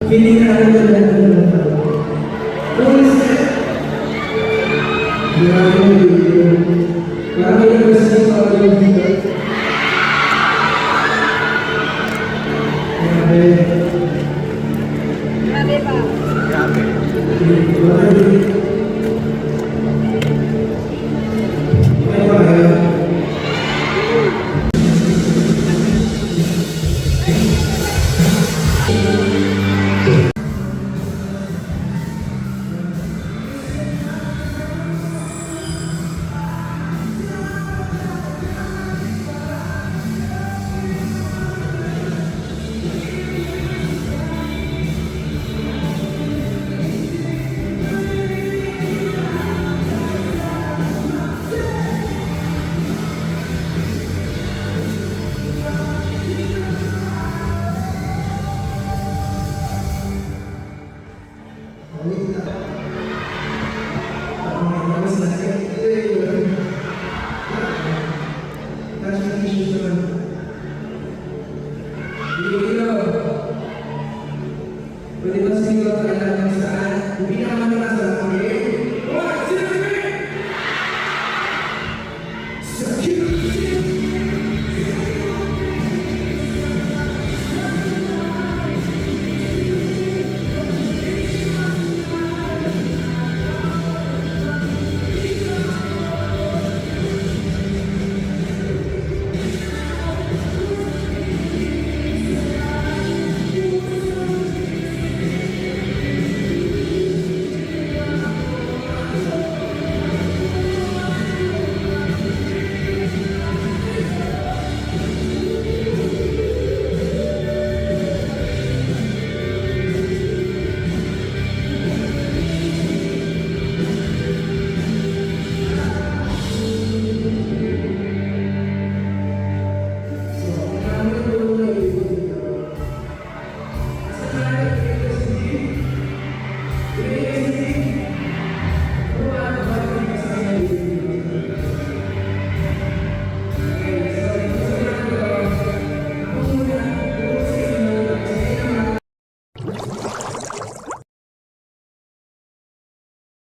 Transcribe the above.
Feeling na alam na ng tao. Full set. Grabe yung video. Parang may nag-kasi sa audio dito. Grabe. Grabe ba? Grabe. Grabe. Okay ba kaya? Pwede ba sa inyo